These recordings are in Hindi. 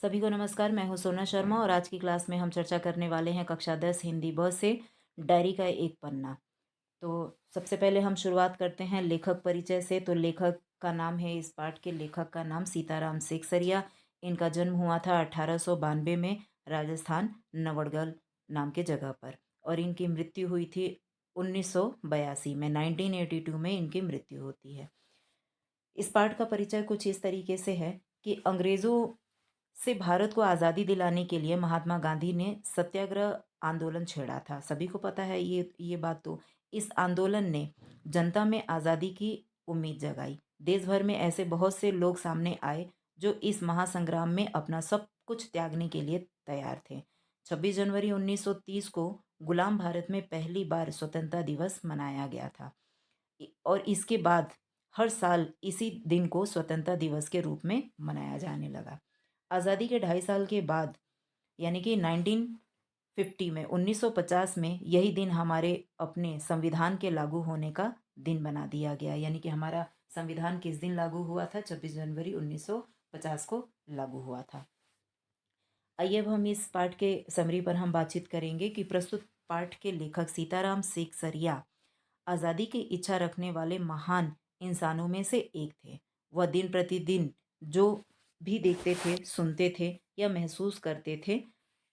सभी को नमस्कार। मैं हूं सोना शर्मा और आज की क्लास में हम चर्चा करने वाले हैं कक्षा 10 हिंदी ब से डायरी का एक पन्ना। तो सबसे पहले हम शुरुआत करते हैं लेखक परिचय से। तो लेखक का नाम है, इस पाठ के लेखक का नाम सीताराम सेकसरिया। इनका जन्म हुआ था 1892 में राजस्थान नवड़गल नाम के जगह पर, और इनकी मृत्यु हुई थी 1982 में। 1982 में इनकी मृत्यु होती है। इस पाठ का परिचय कुछ इस तरीके से है कि अंग्रेज़ों से भारत को आज़ादी दिलाने के लिए महात्मा गांधी ने सत्याग्रह आंदोलन छेड़ा था। सभी को पता है ये बात। तो इस आंदोलन ने जनता में आज़ादी की उम्मीद जगाई। देश भर में ऐसे बहुत से लोग सामने आए जो इस महासंग्राम में अपना सब कुछ त्यागने के लिए तैयार थे। 26 जनवरी 1930 को गुलाम भारत में पहली बार स्वतंत्रता दिवस मनाया गया था, और इसके बाद हर साल इसी दिन को स्वतंत्रता दिवस के रूप में मनाया जाने लगा। आज़ादी के 2.5 साल के बाद, यानी कि 1950 में 1950 में यही दिन हमारे अपने संविधान के लागू होने का दिन बना दिया गया। यानी कि हमारा संविधान किस दिन लागू हुआ था? 26 जनवरी 1950 को लागू हुआ था। आइए अब हम इस पाठ के समरी पर हम बातचीत करेंगे कि प्रस्तुत पाठ के लेखक सीताराम सेकसरिया आज़ादी की इच्छा रखने वाले महान इंसानों में से एक थे। वह दिन प्रतिदिन जो भी देखते थे, सुनते थे या महसूस करते थे,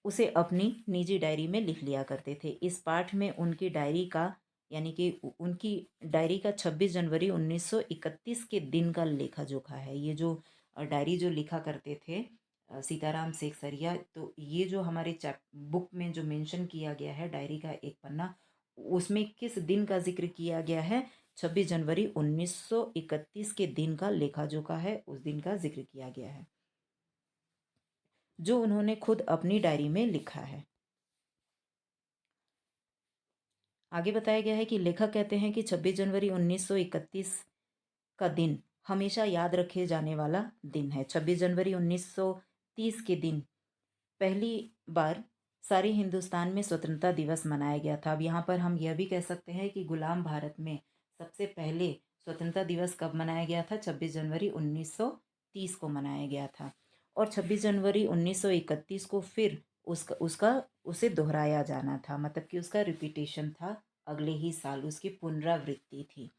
उसे अपनी निजी डायरी में लिख लिया करते थे। इस पाठ में उनकी डायरी का, यानी कि उनकी डायरी का 26 जनवरी 1931 के दिन का लेखा जोखा है। ये जो डायरी जो लिखा करते थे सीताराम सेकसरिया, तो ये जो हमारे चैप बुक में जो मेंशन किया गया है डायरी का एक पन्ना, उसमें किस दिन का जिक्र किया गया है? 26 जनवरी 1931 के दिन का लेखा जोखा है, उस दिन का जिक्र किया गया है जो उन्होंने खुद अपनी डायरी में लिखा है। आगे बताया गया है कि लेखक कहते हैं कि 26 जनवरी 1931 का दिन हमेशा याद रखे जाने वाला दिन है। 26 जनवरी 1930 के दिन पहली बार सारे हिंदुस्तान में स्वतंत्रता दिवस मनाया गया था। अब यहाँ पर हम यह भी कह सकते हैं कि गुलाम भारत में सबसे पहले स्वतंत्रता दिवस कब मनाया गया था? 26 जनवरी 1930 को मनाया गया था, और 26 जनवरी 1931 को फिर उसका उसका उसे दोहराया जाना था। मतलब कि उसका रिपीटेशन था, अगले ही साल उसकी पुनरावृत्ति थी,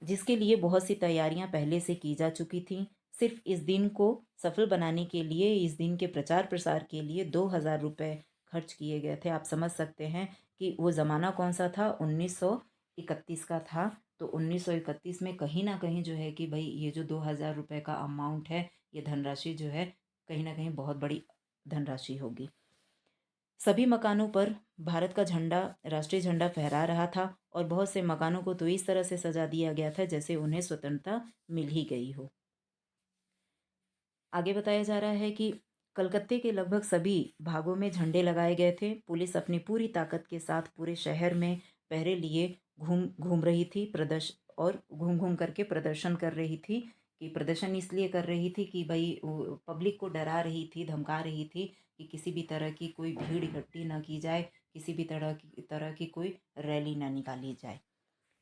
जिसके लिए बहुत सी तैयारियां पहले से की जा चुकी थीं। सिर्फ इस दिन को सफल बनाने के लिए, इस दिन के प्रचार प्रसार के लिए 2,000 रुपये खर्च किए गए थे। आप समझ सकते हैं कि वो ज़माना कौन सा था? 1931 का था। तो 1931 में कहीं ना कहीं जो है कि भाई ये जो 2,000 रुपये का अमाउंट है, ये धनराशि जो है कहीं ना कहीं बहुत बड़ी धनराशि होगी। सभी मकानों पर भारत का झंडा, राष्ट्रीय झंडा फहरा रहा था, और बहुत से मकानों को तो इस तरह से सजा दिया गया था जैसे उन्हें स्वतंत्रता मिल ही गई हो। आगे बताया जा रहा है कि कलकत्ते के लगभग सभी भागों में झंडे लगाए गए थे। पुलिस अपनी पूरी ताकत के साथ पूरे शहर में पहरे लिए घूम घूम रही थी, और घूम घूम करके प्रदर्शन कर रही थी। कि प्रदर्शन इसलिए कर रही थी कि भाई पब्लिक को डरा रही थी, धमका रही थी कि किसी भी तरह की कोई भीड़ इकट्ठी ना की जाए, किसी भी तरह की कोई रैली ना निकाली जाए।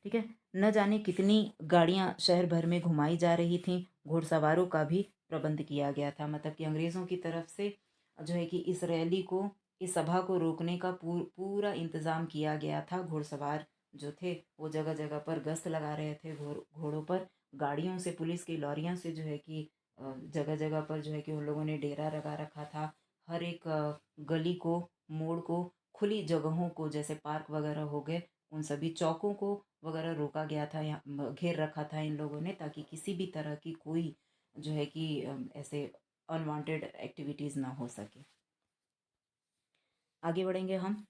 ठीक है। न जाने कितनी गाड़ियां शहर भर में घुमाई जा रही थीं। घुड़सवारों का भी प्रबंध किया गया था। मतलब कि अंग्रेज़ों की तरफ से जो है कि इस रैली को, इस सभा को रोकने का पूरा इंतज़ाम किया गया था। घुड़सवार जो थे वो जगह जगह पर गश्त लगा रहे थे घोड़ों पर। गाड़ियों से, पुलिस की लॉरियों से जो है कि जगह जगह पर जो है कि उन लोगों ने डेरा लगा रखा था। हर एक गली को, मोड़ को, खुली जगहों को, जैसे पार्क वगैरह हो गए, उन सभी चौकों को वगैरह रोका गया था, या घेर रखा था इन लोगों ने, ताकि किसी भी तरह की कोई जो है कि ऐसे अनवांटेड एक्टिविटीज़ ना हो सके। आगे बढ़ेंगे हम।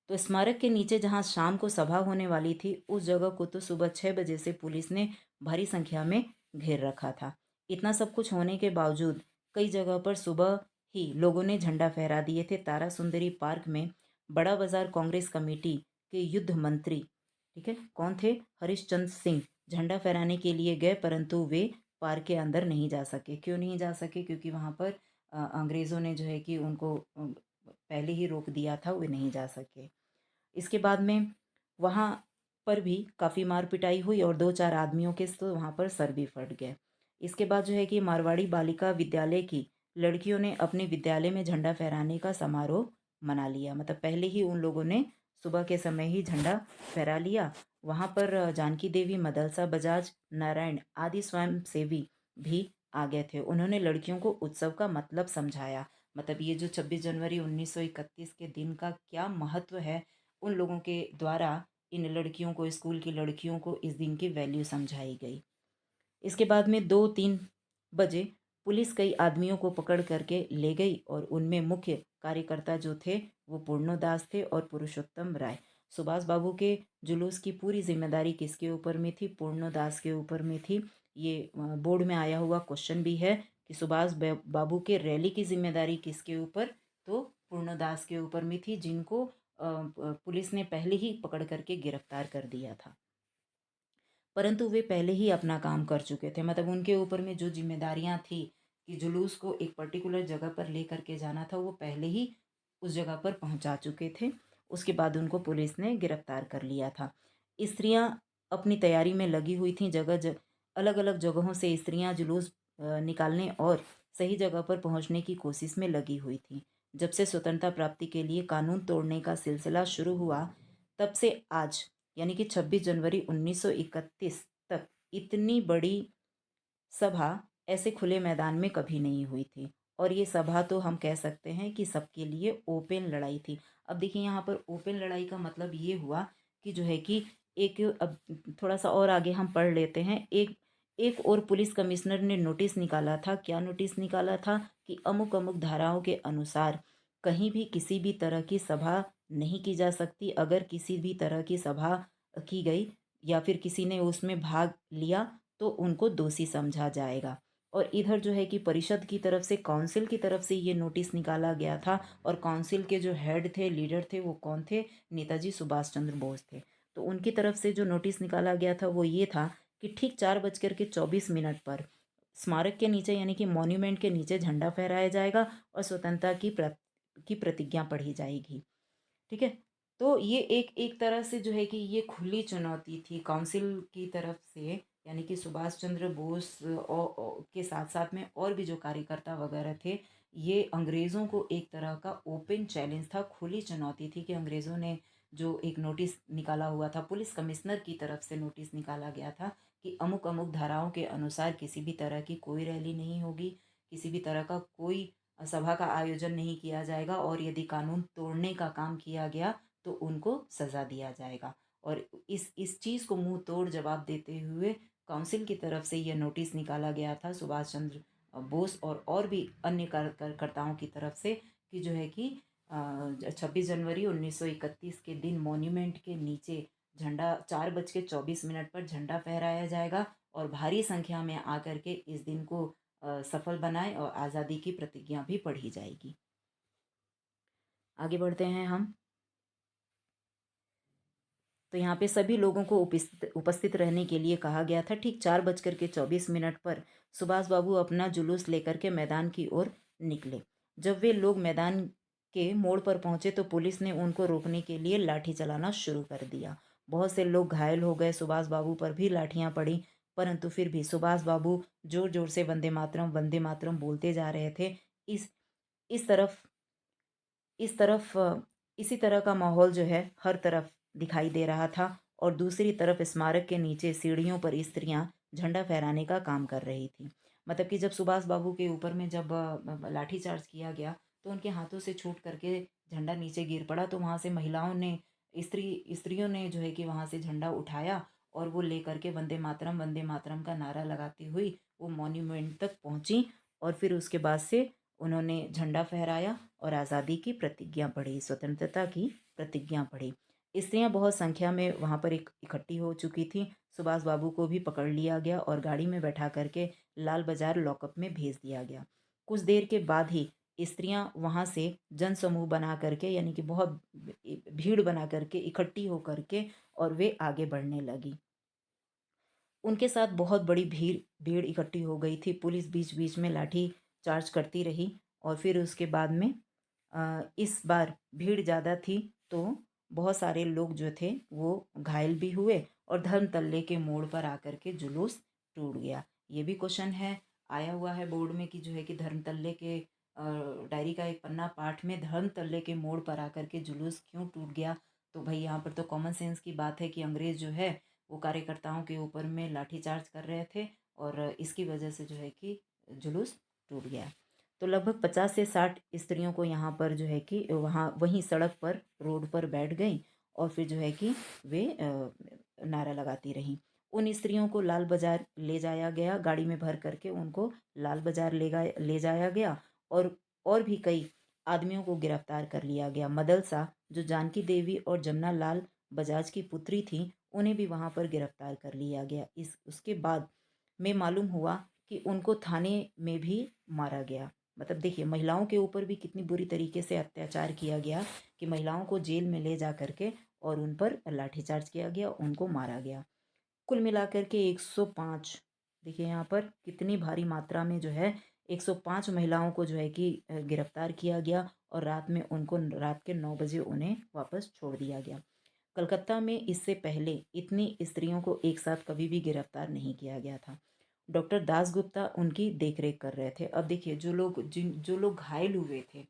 तो स्मारक के नीचे जहां शाम को सभा होने वाली थी, उस जगह को तो सुबह 6 बजे से पुलिस ने भारी संख्या में घेर रखा था। इतना सब कुछ होने के बावजूद कई जगह पर सुबह ही लोगों ने झंडा फहरा दिए थे। तारा सुंदरी पार्क में बड़ा बाजार कांग्रेस कमेटी के युद्ध मंत्री, ठीक है, कौन थे? हरिश्चंद्र सिंह, झंडा फहराने के लिए गए, परंतु वे पार्क के अंदर नहीं जा सके। क्यों नहीं जा सके? क्योंकि वहां पर अंग्रेज़ों ने जो है कि उनको पहले ही रोक दिया था, वे नहीं जा सके। इसके बाद में वहाँ पर भी काफ़ी मार पिटाई हुई, और 2-4 आदमियों के तो वहाँ पर सर भी फट गए। इसके बाद जो है कि मारवाड़ी बालिका विद्यालय की लड़कियों ने अपने विद्यालय में झंडा फहराने का समारोह मना लिया। मतलब पहले ही उन लोगों ने सुबह के समय ही झंडा फहरा लिया। वहाँ पर जानकी देवी, मदरसा बजाज, नारायण आदि स्वयंसेवी भी आ गए थे। उन्होंने लड़कियों को उत्सव का मतलब समझाया। मतलब ये जो 26 जनवरी 1931 के दिन का क्या महत्व है, उन लोगों के द्वारा इन लड़कियों को, स्कूल की लड़कियों को इस दिन की वैल्यू समझाई गई। इसके बाद में 2-3 बजे पुलिस कई आदमियों को पकड़ करके ले गई और उनमें मुख्य कार्यकर्ता जो थे वो पूर्णोदास थे और पुरुषोत्तम राय। सुभाष बाबू के जुलूस की पूरी जिम्मेदारी किसके ऊपर में थी? पूर्णोदास के ऊपर में थी। ये बोर्ड में आया हुआ क्वेश्चन भी है कि सुभाष बाबू के रैली की जिम्मेदारी किसके ऊपर? तो पूर्णोदास के ऊपर में थी, जिनको पुलिस ने पहले ही पकड़ करके गिरफ्तार कर दिया था। परंतु वे पहले ही अपना काम कर चुके थे। मतलब उनके ऊपर में जो जिम्मेदारियां थी कि जुलूस को एक पर्टिकुलर जगह पर लेकर के जाना था, वो पहले ही उस जगह पर पहुंचा चुके थे। उसके बाद उनको पुलिस ने गिरफ्तार कर लिया था। स्त्रियां अपनी तैयारी में लगी हुई थीं। अलग अलग जगहों से स्त्रियां जुलूस निकालने और सही जगह पर पहुंचने की कोशिश में लगी हुई थीं। जब से स्वतंत्रता प्राप्ति के लिए कानून तोड़ने का सिलसिला शुरू हुआ, तब से आज यानी कि 26 जनवरी 1931 तक इतनी बड़ी सभा ऐसे खुले मैदान में कभी नहीं हुई थी। और ये सभा तो हम कह सकते हैं कि सबके लिए ओपन लड़ाई थी। अब देखिए यहाँ पर ओपन लड़ाई का मतलब ये हुआ कि जो है कि एक, अब थोड़ा सा और आगे हम पढ़ लेते हैं। एक एक और पुलिस कमिश्नर ने नोटिस निकाला था। क्या नोटिस निकाला था? कि अमुक अमुक धाराओं के अनुसार कहीं भी किसी भी तरह की सभा नहीं की जा सकती। अगर किसी भी तरह की सभा की गई या फिर किसी ने उसमें भाग लिया तो उनको दोषी समझा जाएगा। और इधर जो है कि परिषद की तरफ से, काउंसिल की तरफ से ये नोटिस निकाला गया था। और काउंसिल के जो हेड थे, लीडर थे, वो कौन थे? नेताजी सुभाष चंद्र बोस थे। तो उनकी तरफ से जो नोटिस निकाला गया था वो ये था कि ठीक 4:24 पर स्मारक के नीचे यानी कि मॉन्यूमेंट के नीचे झंडा फहराया जाएगा और स्वतंत्रता की प्रतिज्ञा पढ़ी जाएगी। ठीक है। तो ये एक एक तरह से जो है कि ये खुली चुनौती थी काउंसिल की तरफ से, यानी कि सुभाष चंद्र बोस के साथ साथ में और भी जो कार्यकर्ता वगैरह थे। ये अंग्रेज़ों को एक तरह का ओपन चैलेंज था, खुली चुनौती थी कि अंग्रेज़ों ने जो एक नोटिस निकाला हुआ था, पुलिस कमिश्नर की तरफ से नोटिस निकाला गया था कि अमुक अमुक धाराओं के अनुसार किसी भी तरह की कोई रैली नहीं होगी, किसी भी तरह का कोई सभा का आयोजन नहीं किया जाएगा, और यदि कानून तोड़ने का काम किया गया तो उनको सजा दिया जाएगा। और इस चीज़ को मुंह तोड़ जवाब देते हुए काउंसिल की तरफ से यह नोटिस निकाला गया था सुभाष चंद्र बोस और भी अन्य कार्यकर्ताओं की तरफ से कि जो है कि 26 जनवरी 1931 के दिन मॉन्यूमेंट के नीचे झंडा 4:24 पर झंडा फहराया जाएगा और भारी संख्या में आकर के इस दिन को सफल बनाए और आज़ादी की प्रतिज्ञा भी पढ़ी जाएगी। आगे बढ़ते हैं हम। तो यहाँ पे सभी लोगों को उपस्थित रहने के लिए कहा गया था। ठीक 4:24 पर सुभाष बाबू अपना जुलूस लेकर के मैदान की ओर निकले। जब वे लोग मैदान के मोड़ पर पहुंचे तो पुलिस ने उनको रोकने के लिए लाठी चलाना शुरू कर दिया। बहुत से लोग घायल हो गए। सुभाष बाबू पर भी लाठियां पड़ी, परंतु फिर भी सुभाष बाबू जोर जोर से वंदे मातरम बोलते जा रहे थे। इस इस तरफ इस तरफ इसी तरह का माहौल जो है हर तरफ दिखाई दे रहा था। और दूसरी तरफ स्मारक के नीचे सीढ़ियों पर स्त्रियां झंडा फहराने का काम कर रही थी। मतलब कि जब सुभाष बाबू के ऊपर में जब लाठीचार्ज किया गया तो उनके हाथों से छूट करके झंडा नीचे गिर पड़ा। तो वहाँ से महिलाओं ने, स्त्रियों ने जो है कि वहाँ से झंडा उठाया और वो लेकर के वंदे मातरम का नारा लगाती हुई वो मॉन्यूमेंट तक पहुंची। और फिर उसके बाद से उन्होंने झंडा फहराया और आज़ादी की प्रतिज्ञा पढ़ी, स्वतंत्रता की प्रतिज्ञा पढ़ी। स्त्रियां बहुत संख्या में वहां पर इकट्ठी हो चुकी थी। सुभाष बाबू को भी पकड़ लिया गया और गाड़ी में बैठा करके लाल बाजार लॉकअप में भेज दिया गया। कुछ देर के बाद ही स्त्रियां वहां से जन समूह बना करके, यानी कि बहुत भीड़ बना करके इकट्ठी होकर के, और वे आगे बढ़ने लगी। उनके साथ बहुत बड़ी भीड़ भीड़ इकट्ठी हो गई थी। पुलिस बीच बीच में लाठी चार्ज करती रही। और फिर उसके बाद में इस बार भीड़ ज़्यादा थी तो बहुत सारे लोग जो थे वो घायल भी हुए और धर्मतल्ले के मोड़ पर आकर के जुलूस टूट गया। ये भी क्वेश्चन है। आया हुआ है बोर्ड में कि जो है कि धर्मतल्ले के डायरी का एक पन्ना पाठ में धर्मतल्ले के मोड़ पर आकर के जुलूस क्यों टूट गया। तो भाई यहाँ पर तो कॉमन सेंस की बात है कि अंग्रेज़ जो है वो कार्यकर्ताओं के ऊपर में लाठीचार्ज कर रहे थे और इसकी वजह से जो है कि जुलूस टूट गया। तो लगभग 50 से 60 स्त्रियों को यहाँ पर जो है कि वहाँ वहीं सड़क पर रोड पर बैठ गईं और फिर जो है कि वे नारा लगाती रहीं। उन स्त्रियों को लाल बाज़ार ले जाया गया, गाड़ी में भर करके उनको लाल बाज़ार ले जाया गया और भी कई आदमियों को गिरफ्तार कर लिया गया। मदलसा जो जानकी देवी और जमुना लाल बजाज की पुत्री थीं, उन्हें भी वहाँ पर गिरफ्तार कर लिया गया। इस उसके बाद में मालूम हुआ कि उनको थाने में भी मारा गया। मतलब देखिए महिलाओं के ऊपर भी कितनी बुरी तरीके से अत्याचार किया गया कि महिलाओं को जेल में ले जा करके और उन पर लाठीचार्ज किया गया, उनको मारा गया। कुल मिलाकर के 105, देखिए यहाँ पर कितनी भारी मात्रा में जो है 105 महिलाओं को जो है कि गिरफ्तार किया गया और रात में उनको रात के 9 बजे उन्हें वापस छोड़ दिया गया। कलकत्ता में इससे पहले इतनी स्त्रियों को एक साथ कभी भी गिरफ्तार नहीं किया गया था। डॉक्टर दासगुप्ता उनकी देखरेख कर रहे थे। अब देखिए जो लोग घायल हुए थे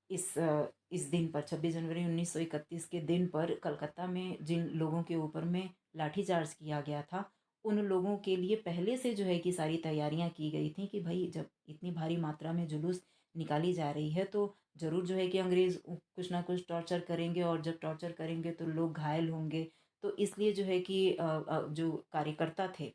इस दिन पर 26 जनवरी 1931 के दिन पर कलकत्ता में जिन लोगों के ऊपर में लाठीचार्ज किया गया था, उन लोगों के लिए पहले से जो है कि सारी तैयारियां की गई थी कि भाई जब इतनी भारी मात्रा में जुलूस निकाली जा रही है तो ज़रूर जो है कि अंग्रेज़ कुछ ना कुछ टॉर्चर करेंगे और जब टॉर्चर करेंगे तो लोग घायल होंगे। तो इसलिए जो है कि जो कार्यकर्ता थे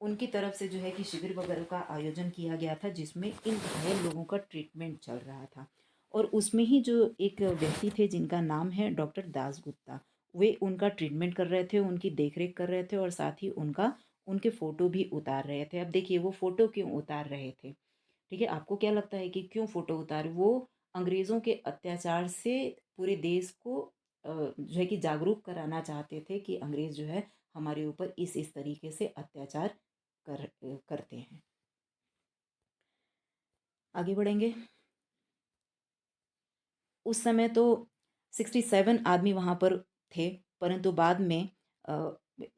उनकी तरफ से जो है कि शिविर वगैरह का आयोजन किया गया था जिसमें इन घायल लोगों का ट्रीटमेंट चल रहा था। और उसमें ही जो एक व्यक्ति थे जिनका नाम है डॉक्टर दास गुप्ता, वे उनका ट्रीटमेंट कर रहे थे, उनकी देखरेख कर रहे थे और साथ ही उनके फ़ोटो भी उतार रहे थे। अब देखिए वो फ़ोटो क्यों उतार रहे थे, ठीक है? आपको क्या लगता है कि क्यों फ़ोटो उतारे? वो अंग्रेज़ों के अत्याचार से पूरे देश को जो है कि जागरूक कराना चाहते थे कि अंग्रेज़ जो है हमारे ऊपर इस तरीके से अत्याचार करते हैं। आगे बढ़ेंगे। उस समय तो 67 आदमी वहाँ पर थे, परंतु बाद में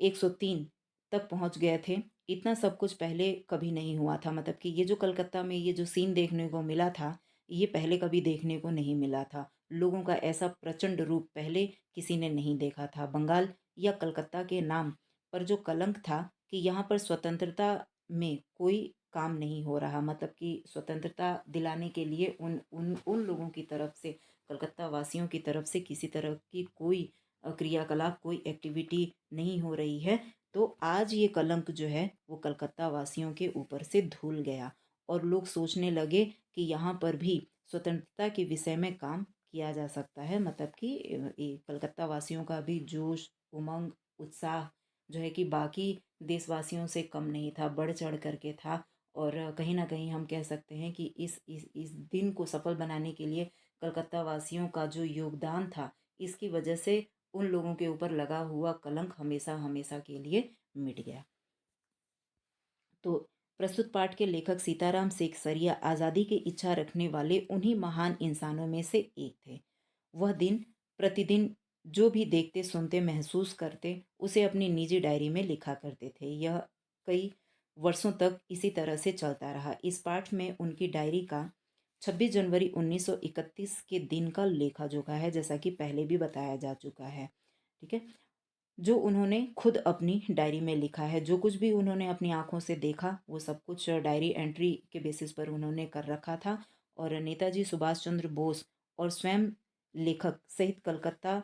103 तक पहुँच गए थे। इतना सब कुछ पहले कभी नहीं हुआ था, मतलब कि ये जो कलकत्ता में ये जो सीन देखने को मिला था, ये पहले कभी देखने को नहीं मिला था। लोगों का ऐसा प्रचंड रूप पहले किसी ने नहीं देखा था। बंगाल या कलकत्ता के नाम पर जो कलंक था कि यहाँ पर स्वतंत्रता में कोई काम नहीं हो रहा, मतलब कि स्वतंत्रता दिलाने के लिए उन उन उन लोगों की तरफ से, कलकत्ता वासियों की तरफ से किसी तरह की कोई क्रियाकलाप, कोई एक्टिविटी नहीं हो रही है। तो आज ये कलंक जो है वो कलकत्ता वासियों के ऊपर से धुल गया और लोग सोचने लगे कि यहाँ पर भी स्वतंत्रता के विषय में काम किया जा सकता है। मतलब कि ये कलकत्ता वासियों का भी जोश, उमंग, उत्साह जो है कि बाकी देशवासियों से कम नहीं था, बढ़ चढ़ करके था। और कहीं न कहीं हम कह सकते हैं कि इस दिन को सफल बनाने के लिए कलकत्ता वासियों का जो योगदान था, इसकी वजह से उन लोगों के ऊपर लगा हुआ कलंक हमेशा-हमेशा के लिए मिट गया। तो प्रस्तुत पाठ के लेखक सीताराम सेकसरिया आज़ादी की इच्छा रखने वाले उन्हीं महान इंसानों में से एक थे। वह दिन प्रतिदिन जो भी देखते, सुनते, महसूस करते, उसे अपनी निजी डायरी में लिखा करते थे। यह कई वर्षों तक इसी तरह से चलता रहा। इस पाठ में उनकी डायरी का 26 जनवरी 1931 के दिन का लेखा-जोखा है, जैसा कि पहले भी बताया जा चुका है। ठीक है? जो उन्होंने खुद अपनी डायरी में लिखा है, जो कुछ भी उन्होंने अपनी आँखों से देखा, वो सब कुछ डायरी एंट्री के बेसिस पर उन्होंने कर रखा था। और नेताजी सुभाष चंद्र बोस और स्वयं लेखक सहित कलकत्ता,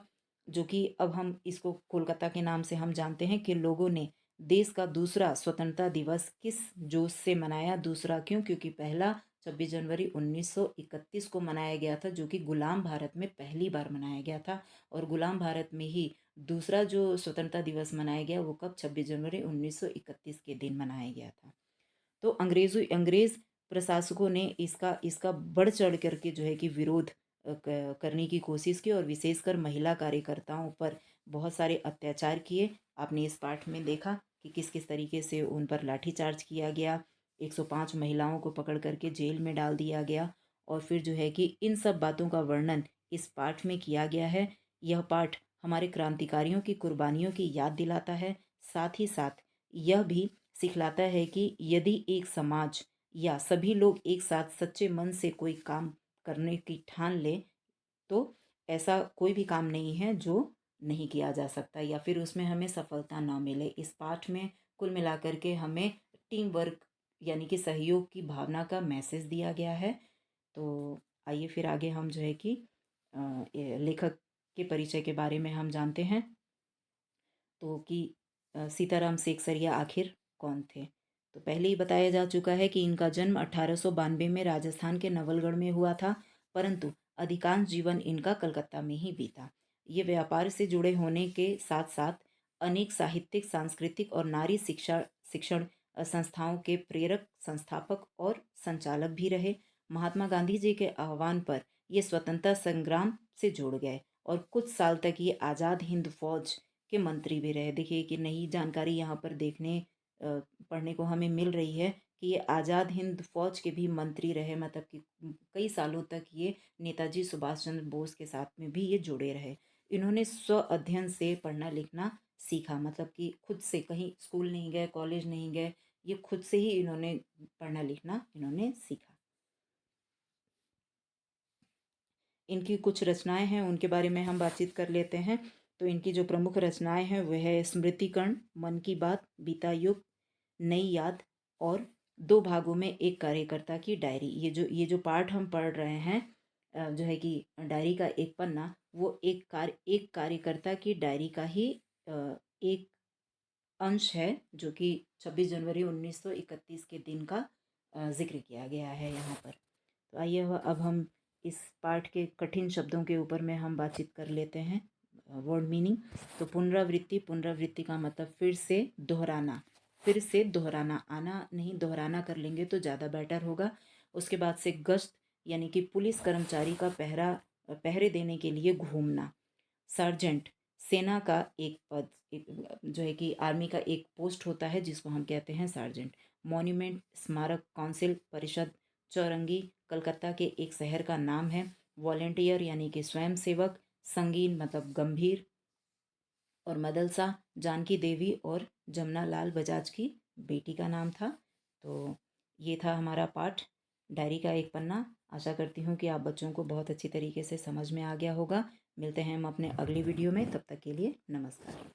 जो कि अब हम इसको कोलकाता के नाम से हम जानते हैं, कि लोगों ने देश का दूसरा स्वतंत्रता दिवस किस जोश से मनाया, दूसरा क्यों? क्योंकि पहला 26 जनवरी 1931 को मनाया गया था, जो कि गुलाम भारत में पहली बार मनाया गया था। और गुलाम भारत में ही दूसरा जो स्वतंत्रता दिवस मनाया गया वो कब? 26 जनवरी 1931 के दिन मनाया गया था। तो अंग्रेज़ प्रशासकों ने इसका इसका बढ़ चढ़ करके जो है कि विरोध करने की कोशिश की और विशेषकर महिला कार्यकर्ताओं पर बहुत सारे अत्याचार किए। आपने इस पाठ में देखा कि किस किस तरीके से उन पर लाठीचार्ज किया गया, 105 महिलाओं को पकड़ करके जेल में डाल दिया गया। और फिर जो है कि इन सब बातों का वर्णन इस पाठ में किया गया है। यह पाठ हमारे क्रांतिकारियों की कुर्बानियों की याद दिलाता है, साथ ही साथ यह भी सिखलाता है कि यदि एक समाज या सभी लोग एक साथ सच्चे मन से कोई काम करने की ठान ले, तो ऐसा कोई भी काम नहीं है जो नहीं किया जा सकता या फिर उसमें हमें सफलता ना मिले। इस पाठ में कुल मिलाकर के हमें टीम वर्क यानी कि सहयोग की भावना का मैसेज दिया गया है। तो आइए फिर आगे हम जो है कि ये लेखक के परिचय के बारे में हम जानते हैं। तो कि सीताराम सेकसरिया आखिर कौन थे? तो पहले ही बताया जा चुका है कि इनका जन्म 1892 में राजस्थान के नवलगढ़ में हुआ था, परंतु अधिकांश जीवन इनका कलकत्ता में ही बीता। ये व्यापार से जुड़े होने के साथ-साथ अनेक साहित्यिक, सांस्कृतिक और नारी शिक्षण संस्थाओं के प्रेरक, संस्थापक और संचालक भी रहे। महात्मा गांधी जी के आह्वान पर ये स्वतंत्रता संग्राम से जुड़ गए और कुछ साल तक ये आज़ाद हिंद फौज के मंत्री भी रहे। देखिए कि नई जानकारी यहाँ पर पढ़ने को हमें मिल रही है कि ये आज़ाद हिंद फौज के भी मंत्री रहे, मतलब कि कई सालों तक ये नेताजी सुभाष चंद्र बोस के साथ में भी ये जुड़े रहे। इन्होंने स्व अध्ययन से पढ़ना लिखना सीखा, मतलब कि खुद से, कहीं स्कूल नहीं गए, कॉलेज नहीं गए, ये खुद से ही इन्होंने पढ़ना लिखना इन्होंने सीखा। इनकी कुछ रचनाएं हैं, उनके बारे में हम बातचीत कर लेते हैं। तो इनकी जो प्रमुख रचनाएं हैं वह है स्मृतिकर्ण, मन की बात, बीता युग, नई याद और दो भागों में एक कार्यकर्ता की डायरी। ये जो पाठ हम पढ़ रहे हैं, जो है कि डायरी का एक पन्ना, वो एक कार्यकर्ता की डायरी का ही एक अंश है, जो कि 26 जनवरी 1931 के दिन का जिक्र किया गया है यहाँ पर। तो आइए अब हम इस पाठ के कठिन शब्दों के ऊपर में हम बातचीत कर लेते हैं। Word meaning. तो पुनरावृत्ति, पुनरावृत्ति का मतलब फिर से दोहराना, आना नहीं दोहराना कर लेंगे तो ज़्यादा बेटर होगा। उसके बाद से गश्त, यानी कि पुलिस कर्मचारी का पहरे देने के लिए घूमना। सार्जेंट, सेना का एक पद, जो है कि आर्मी का एक पोस्ट होता है जिसको हम कहते हैं सार्जेंट। मॉन्यूमेंट, स्मारक, काउंसिल, परिषद। चौरंगी, कलकत्ता के एक शहर का नाम है। वॉलेंटियर यानी कि स्वयं सेवक। संगीन मतलब गंभीर। और मदलसा, जानकी देवी और जमुना लाल बजाज की बेटी का नाम था। तो ये था हमारा पाठ, डायरी का एक पन्ना। आशा करती हूँ कि आप बच्चों को बहुत अच्छी तरीके से समझ में आ गया होगा। मिलते हैं हम अपने अगली वीडियो में, तब तक के लिए नमस्कार।